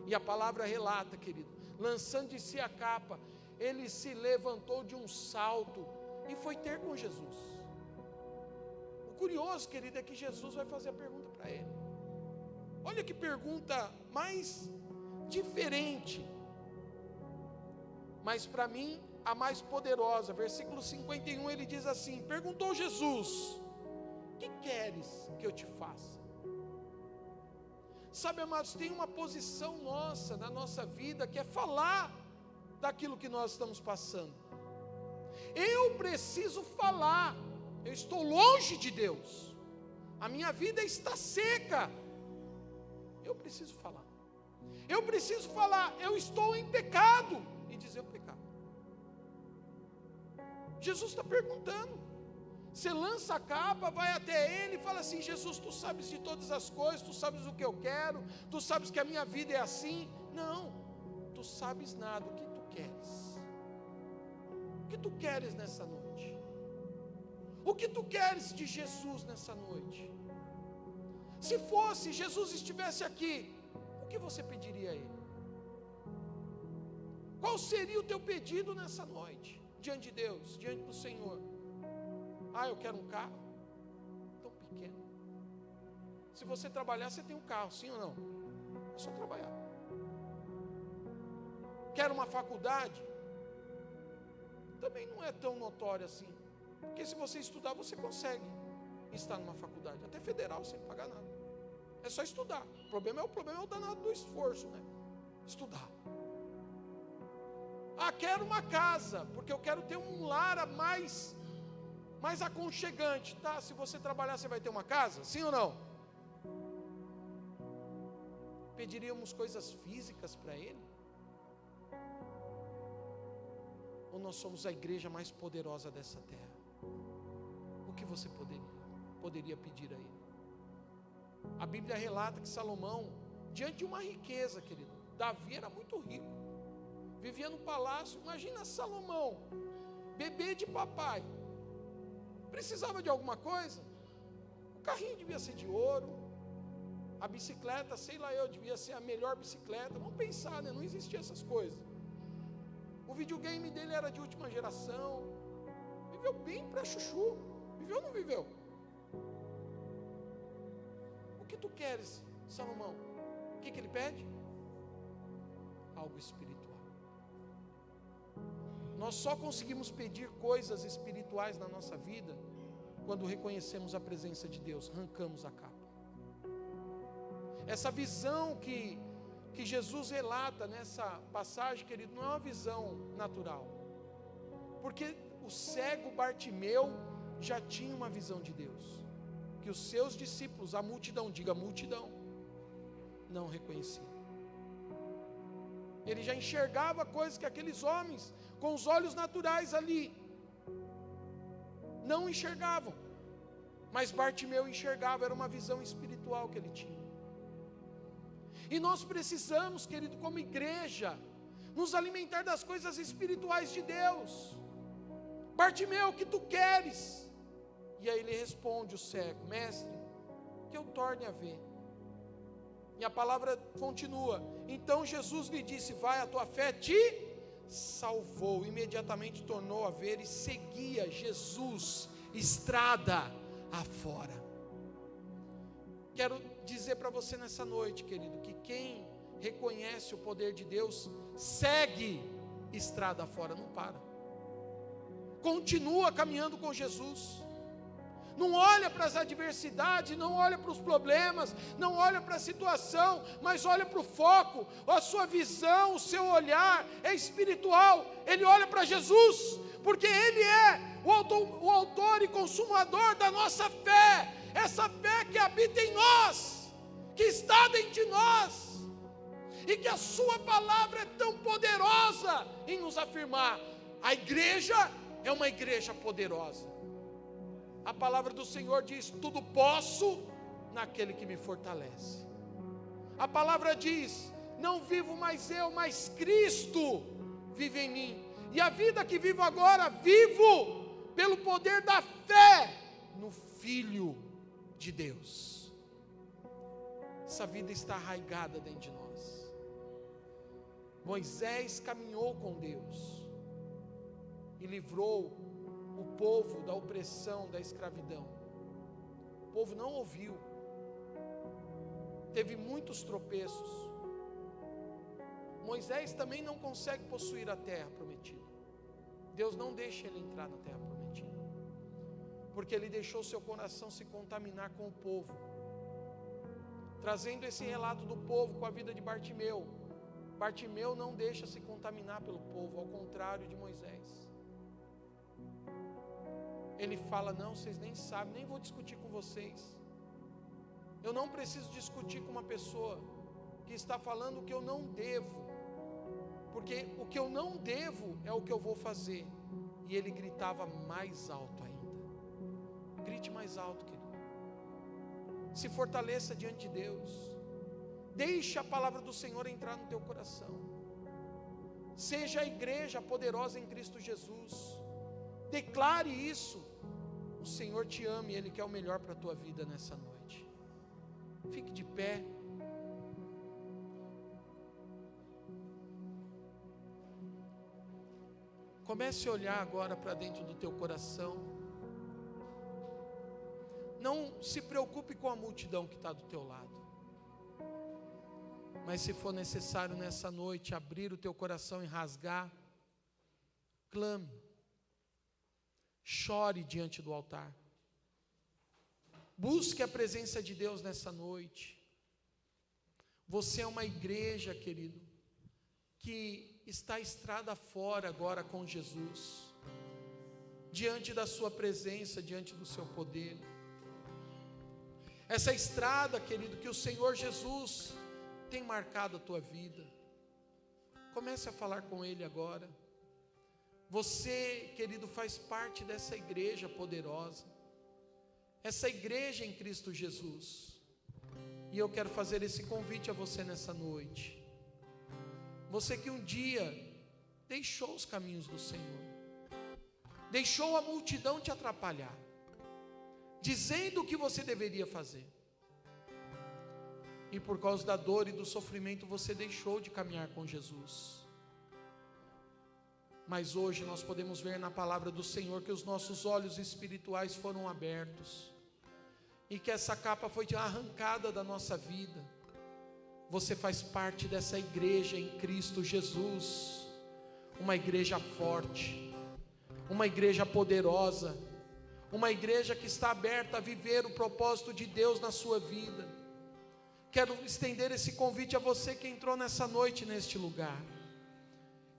E a palavra relata, querido, lançando de si a capa, ele se levantou de um salto e foi ter com Jesus. O curioso, querido, é que Jesus vai fazer a pergunta para ele. Olha que pergunta mais diferente, mas para mim a mais poderosa. Versículo 51, ele diz assim: perguntou Jesus: que queres que eu te faça? Sabe, amados, tem uma posição nossa, na nossa vida, que é falar daquilo que nós estamos passando. Eu preciso falar. Eu estou longe de Deus, A minha vida está seca. Eu preciso falar. Eu preciso falar, eu estou em pecado. E dizer o pecado. Jesus está perguntando. Você lança a capa, vai até Ele e fala assim: Jesus, Tu sabes de todas as coisas, Tu sabes o que eu quero, Tu sabes que a minha vida é assim. Não, Tu sabes nada, o que Tu queres? O que Tu queres nessa noite? O que Tu queres de Jesus nessa noite? Se fosse, Jesus estivesse aqui, o que você pediria a Ele? Qual seria o teu pedido nessa noite? Diante de Deus, diante do Senhor. Ah, eu quero um carro? Tão pequeno. Se você trabalhar, você tem um carro, sim ou não? É só trabalhar. Quero uma faculdade? Também não é tão notório assim. Porque se você estudar, você consegue estar numa faculdade, até federal, sem pagar nada. É só estudar. O problema é o danado do esforço, né? Estudar. Ah, quero uma casa, porque eu quero ter um lar mais aconchegante. Tá, se você trabalhar, você vai ter uma casa? Sim ou não? Pediríamos coisas físicas para Ele? Ou nós somos a igreja mais poderosa dessa terra? O que você poderia pedir a Ele? A Bíblia relata que Salomão, diante de uma riqueza, querido, Davi era muito rico, vivia no palácio. Imagina Salomão, bebê de papai, precisava de alguma coisa? O carrinho devia ser de ouro, a bicicleta, sei lá eu, devia ser a melhor bicicleta. Vamos pensar, né? Não existiam essas coisas. O videogame dele era de última geração. Viveu bem para chuchu. Viveu ou não viveu? O que tu queres, Salomão? O que ele pede? Algo espiritual. Nós só conseguimos pedir coisas espirituais na nossa vida quando reconhecemos a presença de Deus, arrancamos a capa. Essa visão que Jesus relata nessa passagem, querido, não é uma visão natural. Porque o cego Bartimeu já tinha uma visão de Deus, que os seus discípulos, a multidão, diga multidão, não reconheciam. Ele já enxergava coisas que aqueles homens, com os olhos naturais ali, não enxergavam. Mas Bartimeu enxergava, era uma visão espiritual que ele tinha. E nós precisamos, querido, como igreja, nos alimentar das coisas espirituais de Deus. Bartimeu, o que tu queres? E aí ele responde, o cego: mestre, que eu torne a ver. E a palavra continua. Então Jesus lhe disse: vai, a tua fé te salvou. Imediatamente tornou a ver e seguia Jesus estrada afora. Quero dizer para você nessa noite, querido, que quem reconhece o poder de Deus segue estrada afora, não para. Continua caminhando com Jesus. Não olha para as adversidades, não olha para os problemas, não olha para a situação, mas olha para o foco. A sua visão, o seu olhar é espiritual. Ele olha para Jesus, porque Ele é o autor e consumador da nossa fé. Essa fé que habita em nós, que está dentro de nós, e que a sua palavra é tão poderosa em nos afirmar. A igreja é uma igreja poderosa. A palavra do Senhor diz: tudo posso naquele que me fortalece. A palavra diz: não vivo mais eu, mas Cristo vive em mim. E a vida que vivo agora, vivo pelo poder da fé no Filho de Deus. Essa vida está arraigada dentro de nós. Moisés caminhou com Deus e livrou o povo da opressão, da escravidão. O povo não ouviu, teve muitos tropeços. Moisés também não consegue possuir a terra prometida. Deus não deixa ele entrar na terra prometida, porque ele deixou seu coração se contaminar com o povo, trazendo esse relato do povo com a vida de Bartimeu. Bartimeu não deixa se contaminar pelo povo, ao contrário de Moisés. Ele fala: não, vocês nem sabem, nem vou discutir com vocês. Eu não preciso discutir com uma pessoa que está falando o que eu não devo, porque o que eu não devo é o que eu vou fazer. E ele gritava mais alto ainda. Grite mais alto, querido. Se fortaleça diante de Deus. Deixe a palavra do Senhor entrar no teu coração. Seja a igreja poderosa em Cristo Jesus. Declare isso. O Senhor te ama e Ele quer o melhor para a tua vida nessa noite. Fique de pé. Comece a olhar agora para dentro do teu coração. Não se preocupe com a multidão que está do teu lado. Mas se for necessário nessa noite abrir o teu coração e rasgar, clame. Chore diante do altar. Busque a presença de Deus nessa noite. Você é uma igreja, querido, que está estrada fora agora com Jesus, diante da sua presença, diante do seu poder. Essa estrada, querido, que o Senhor Jesus tem marcado a tua vida. Comece a falar com Ele agora. Você, querido, faz parte dessa igreja poderosa, essa igreja em Cristo Jesus. E eu quero fazer esse convite a você nessa noite. Você que um dia deixou os caminhos do Senhor, deixou a multidão te atrapalhar, dizendo o que você deveria fazer, e por causa da dor e do sofrimento você deixou de caminhar com Jesus. Mas hoje nós podemos ver na palavra do Senhor que os nossos olhos espirituais foram abertos, e que essa capa foi arrancada da nossa vida. Você faz parte dessa igreja em Cristo Jesus, uma igreja forte, uma igreja poderosa, uma igreja que está aberta a viver o propósito de Deus na sua vida. Quero estender esse convite a você que entrou nessa noite neste lugar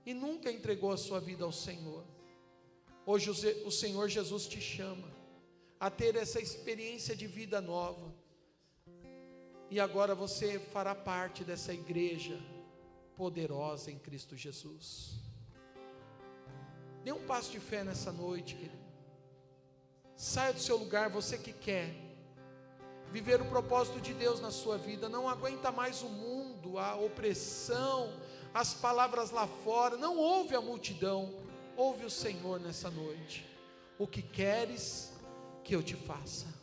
e nunca entregou a sua vida ao Senhor. Hoje o Senhor Jesus te chama a ter essa experiência de vida nova, e agora você fará parte dessa igreja poderosa em Cristo Jesus. Dê um passo de fé nessa noite, querido. Saia do seu lugar, você que quer viver o propósito de Deus na sua vida, não aguenta mais o mundo, a opressão, as palavras lá fora, não ouve a multidão, ouve o Senhor nessa noite. O que queres que eu te faça?